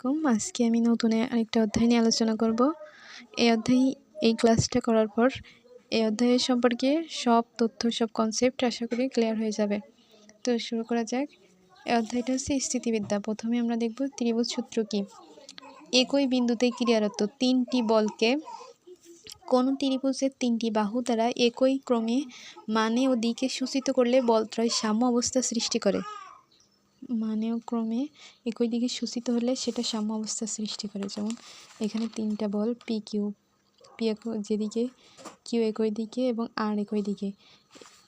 আলাইকুম। আজকে আমি নতুন আরেকটা অধ্যায় নিয়ে আলোচনা করব। এই ক্লাসটা করার পর এই অধ্যায়ের সম্পর্কে সব তথ্য, সব কনসেপ্ট আশা করি ক্লিয়ার হয়ে যাবে। তো শুরু করা যাক। এই অধ্যায়টা হচ্ছে স্থিতিবিদ্যা। প্রথমে আমরা দেখব ত্রিভুজ সূত্র কী। একই বিন্দুতে ক্রিয়ারত তিনটি বলকে কোন ত্রিভুজের তিনটি বাহু দ্বারা একই ক্রমে মানে ও দিকে সূচিত করলে বলত্রয় সাম্য অবস্থা সৃষ্টি করে। মানে ও ক্রমে একই দিকে সূচিত হলে সেটা সাম্য অবস্থা সৃষ্টি করে। যেমন এখানে তিনটা বল পি কিউ, যেদিকে কিউ একই দিকে এবং আর একই দিকে,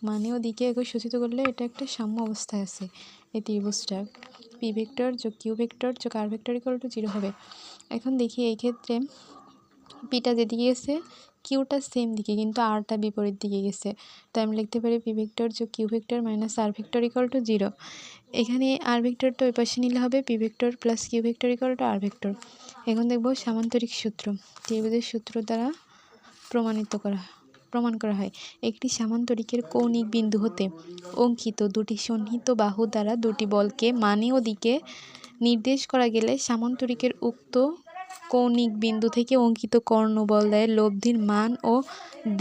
মানে ও দিকে একই সূচিত করলে এটা একটা সাম্য অবস্থায় আছে। এই ত্রিভুজটা পি ভেক্টর যোগ কিউ ভেক্টর যোগ আর ভেক্টর ইকুয়াল টু 0 হবে। এখন দেখি এই ক্ষেত্রে পিটা যেদিকে গেছে কিউটা সেম দিকে, কিন্তু আরটা বিপরীত দিকে গেছে। তাই আমি লিখতে পারি পি ভেক্টর যোগ Q vector minus R vector equal to 0। এখানে আর ভেক্টরটা ওই পাশে নিলে হবে P vector plus Q vector equal to R vector. এখন দেখব সামান্তরিক সূত্র। ত্রিভুজের সূত্র দ্বারা প্রমাণ করা হয়। একটি সামান্তরিকের কৌণিক বিন্দু হতে অঙ্কিত দুটি সন্নিহিত বাহু দ্বারা দুটি বলকে মানে ও দিকে নির্দেশ করা গেলে সামান্তরিকের উক্ত কৌণিক বিন্দু থেকে অঙ্কিত কর্ণবল দ্বয়ের লব্ধির মান ও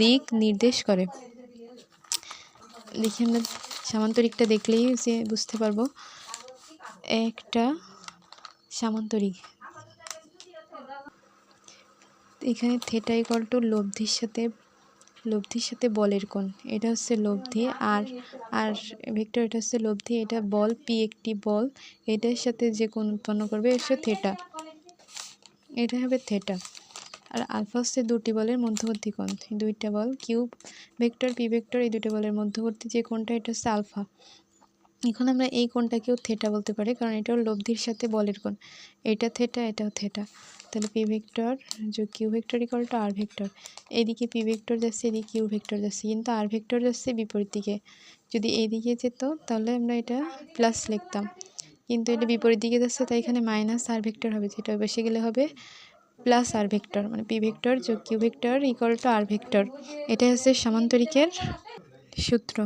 দিক নির্দেশ করে। দেখি আমরা সামান্তরিকটা দেখলেই যে বুঝতে পারবো। একটা সামান্তরিক, এখানে থিটা ইকুয়াল টু লব্ধির সাথে বলের কোণ, এটা হচ্ছে লব্ধি। আর ভেক্টর এটা হচ্ছে লব্ধি, এটা বল পি একটি বল, এটার সাথে যে কোণ উৎপন্ন করবে হচ্ছে থিটা, এটা হবে থিটা। আর আলফা হচ্ছে দুটি বলের মধ্যবর্তী কোণ, দুইটা বল কিউ ভেক্টর পি ভেক্টর এই দুটো বলের মধ্যবর্তী যে কোণটা এটা হচ্ছে আলফা। এখন আমরা এই কোণটাকেও থিটা বলতে পারি, কারণ এটাও লব্ধির সাথে বলের কোণ। এটা থিটা, এটাও থিটা। তাহলে পি ভেক্টর যোগ Q vector equal to R vector. এদিকে পি ভেক্টর যাচ্ছে, এদিকে কিউ ভেক্টর যাচ্ছে, কিন্তু আর ভেক্টর যাচ্ছে বিপরীত দিকে। যদি এদিকে যেত তাহলে আমরা এটা প্লাস লিখতাম, কিন্তু এটা বিপরীত দিকে যাচ্ছে, তাই এখানে মাইনাস আর ভেক্টর হবে, যেটা বসে গেলে হবে প্লাস আর ভেক্টর, মানে পি ভেক্টর যোগ Q vector equal to R vector. এটা হচ্ছে সামান্তরিকের সূত্র।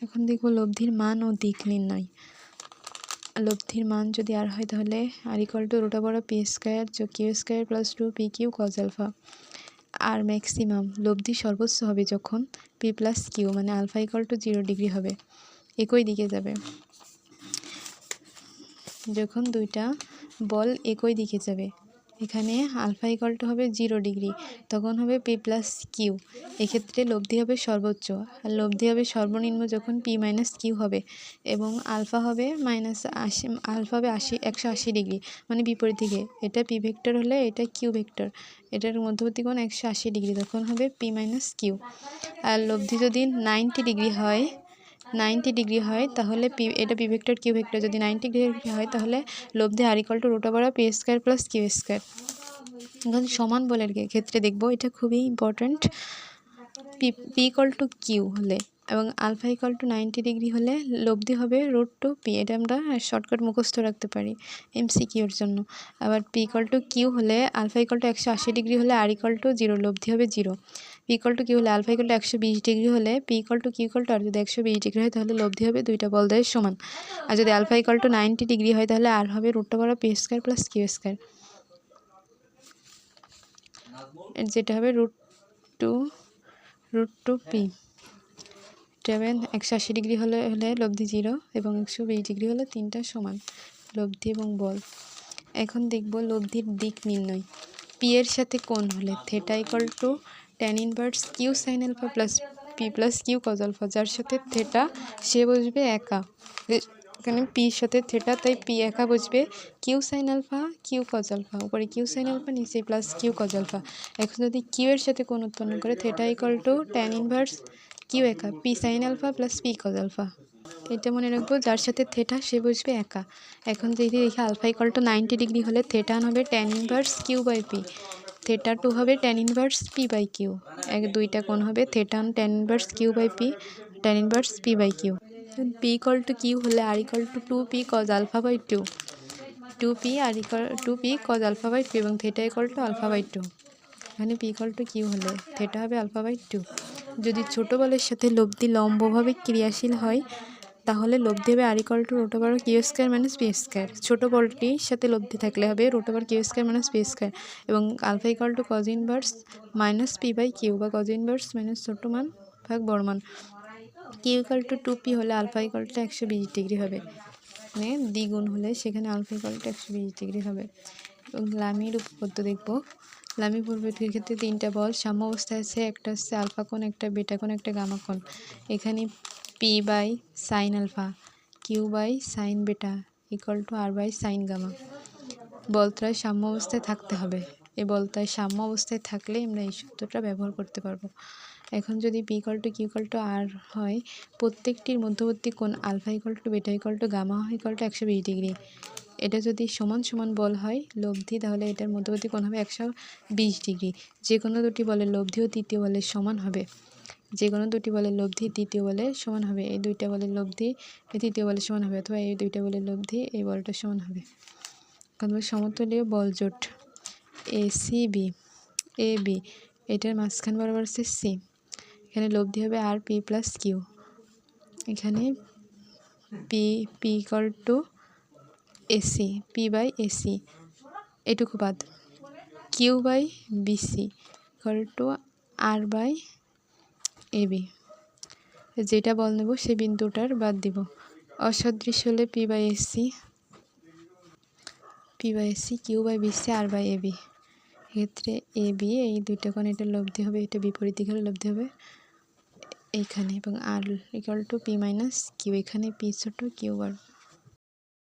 এখন দেখব লব্ধির মান ও দিক নির্ণয়। লব্ধির মান যদি আর হয় তাহলে R equal to root over P square যোগ Q square plus 2 P Q cos alpha. আর ম্যাক্সিমাম লব্ধি সর্বোচ্চ হবে যখন পি প্লাস কিউ মানে আলফা ইকুয়াল টু 0 ডিগ্রি হবে, একই দিকে যাবে। যখন দুইটা বল একই দিকে যাবে, এখানে আলফা ইকুয়াল টু হবে 0 ডিগ্রি, তখন হবে পি প্লাস কিউ। এক্ষেত্রে লব্ধি হবে সর্বোচ্চ, আর লব্ধি হবে সর্বনিম্ন যখন পি মাইনাস কিউ হবে, এবং আলফা হবে আলফা হবে 180 ডিগ্রি, মানে বিপরীত দিকে। এটা পি ভেক্টর হলে এটা কিউ ভেক্টর, এটার মধ্যবর্তী কোণ 180 ডিগ্রি, তখন হবে পি মাইনাস কিউ। আর লব্ধি যদি 90 ডিগ্রি হয় তাহলে এটা পি ভেক্টর কিউ ভেক্টর। যদি 90 ডিগ্রি হয় তাহলে লব্ধি R equal to root over P square plus Q square. এখন সমান বলের ক্ষেত্রে দেখব, এটা খুবই important. P equal to Q হলে এবং আলফা ইকুয়াল টু 90 ডিগ্রি হলে লব্ধি হবে রুট টু পি, এটা আমরা শর্টকাট মুখস্থ রাখতে পারি এমসিকিউর জন্য। আবার পি ইকুয়াল টু কিউ হলে আলফা ইকুয়াল টু 180 ডিগ্রি হলে আর ইকুয়াল টু 0, লব্ধি হবে 0। পি ইকুয়াল টু কিউ হলে আলফা ইকুয়াল টু 120 ডিগ্রি হলে P equal to Q equal to R যদি 120 ডিগ্রি হয় তাহলে লব্ধি হবে দুইটা বল দ্বয়ের সমান। আর যদি আলফা ইকুয়াল টু 90 ডিগ্রি হয় তাহলে আর হবে root over P square plus Q square, যেটা হবে রুট টু পি। এটা হবে 180 ডিগ্রি হলে লব্ধি 0 এবং 120 ডিগ্রি হলে তিনটা সমান, লব্ধি এবং বল। এখন দেখব লব্ধির দিক নির্ণয়। পি এর সাথে কোণ হলে theta equal to tan inverse Q sine alpha plus P plus Q cos alpha. যার সাথে থিটা সে বসবে একা, এখানে পির সাথে থিটা, তাই পি একা বসবে Q sine alpha Q cos alpha, উপরে কিউ সাইন আলফা নিচে প্লাস কিউ কজ আলফা। এখন যদি কিউ এর সাথে কোণ উৎপন্ন করে theta equal to tan inverse Q একা P sine alpha plus P cos alpha. এটা মনে রাখবো, যার সাথে থিটা সে বসবে একা। এখন যদি দেখি আলফা ইকুয়াল টু 90 ডিগ্রি হলে থিটা হবে tan inverse Q by P, theta 2 হবে tan inverse P by Q. দুইটা কোণ হবে theta tan inverse Q by P, tan inverse P by Q. P equal to Q হলে R equal to 2p cos alpha by 2, 2p cos alpha by 2 এবং theta equal to alpha by 2। এখানে P equal to Q হলে theta হবে alpha by 2। যদি ছোট বলের সাথে লব্ধি লম্বভাবে ক্রিয়াশীল হয় তাহলে লব্ধি হবে R equal to root over Q square minus P square. ছোটো বলটির সাথে লব্ধি থাকলে হবে root over Q square minus P square, এবং alpha equal to cos inverse minus P by Q, বা কজ ইনভার্স মাইনাস ছোটো মান ভাগ বড় মান। কিউ ইকুয়াল টু 2p হলে আলফা ইকুয়াল টু 120 ডিগ্রি হবে, মানে দ্বিগুণ হলে সেখানে আলফা ইকুয়াল টু 120 ডিগ্রি হবে। এবং লামির উপপাদ্য দেখব। লামি পদ্ধতির ক্ষেত্রে তিনটা বল সাম্য অবস্থায় আছে, একটা হচ্ছে আলফা কোণ, একটা বেটা কোণ, একটা গামা কোণ। এখানে P by sine alpha, Q by sine beta equal to R by sine gamma. বলটায় সাম্য অবস্থায় থাকতে হবে, এই বলটায় সাম্য অবস্থায় থাকলে আমরা এই সূত্রটা ব্যবহার করতে পারবো। এখন যদি P equal to Q equal to R হয়, প্রত্যেকটির মধ্যবর্তী কোণ alpha equal to beta equal to gamma equal to 120 degree. এটা যদি সমান সমান বল হয় লব্ধি, তাহলে এটার মধ্যবর্তী কোণ হবে 120 ডিগ্রি। যে কোনো দুটি বলের লব্ধি ও তৃতীয় বলের সমান হবে, যে কোনো দুটি বলের লব্ধি তৃতীয় বলের সমান হবে। এই দুইটা বলের লব্ধি এই তৃতীয় বলের সমান হবে, অথবা এই দুইটা বলের লব্ধি এই বলটার সমান হবে। কারণ সমতুল্য বল জোট এ বি, এটার মাঝখান বরাবর হচ্ছে সি। এখানে লব্ধি হবে আর পি প্লাস কিউ। এখানে P equal to AC, P by AC এটুকু বাদ, Q by BC equal to R by AB. যেটা বল নেব সেই বিন্দুটার বাদ দিব। অসদৃশ হলে P by AC, Q by BC, R by AB. এক্ষেত্রে এ বি এই দুইটা কোণ এটা লব্ধি হবে, এটা বিপরীত দিকে হলে লব্ধি হবে এইখানে, এবং R equal to P minus Q. এখানে পি ছোটো কিউ বড়।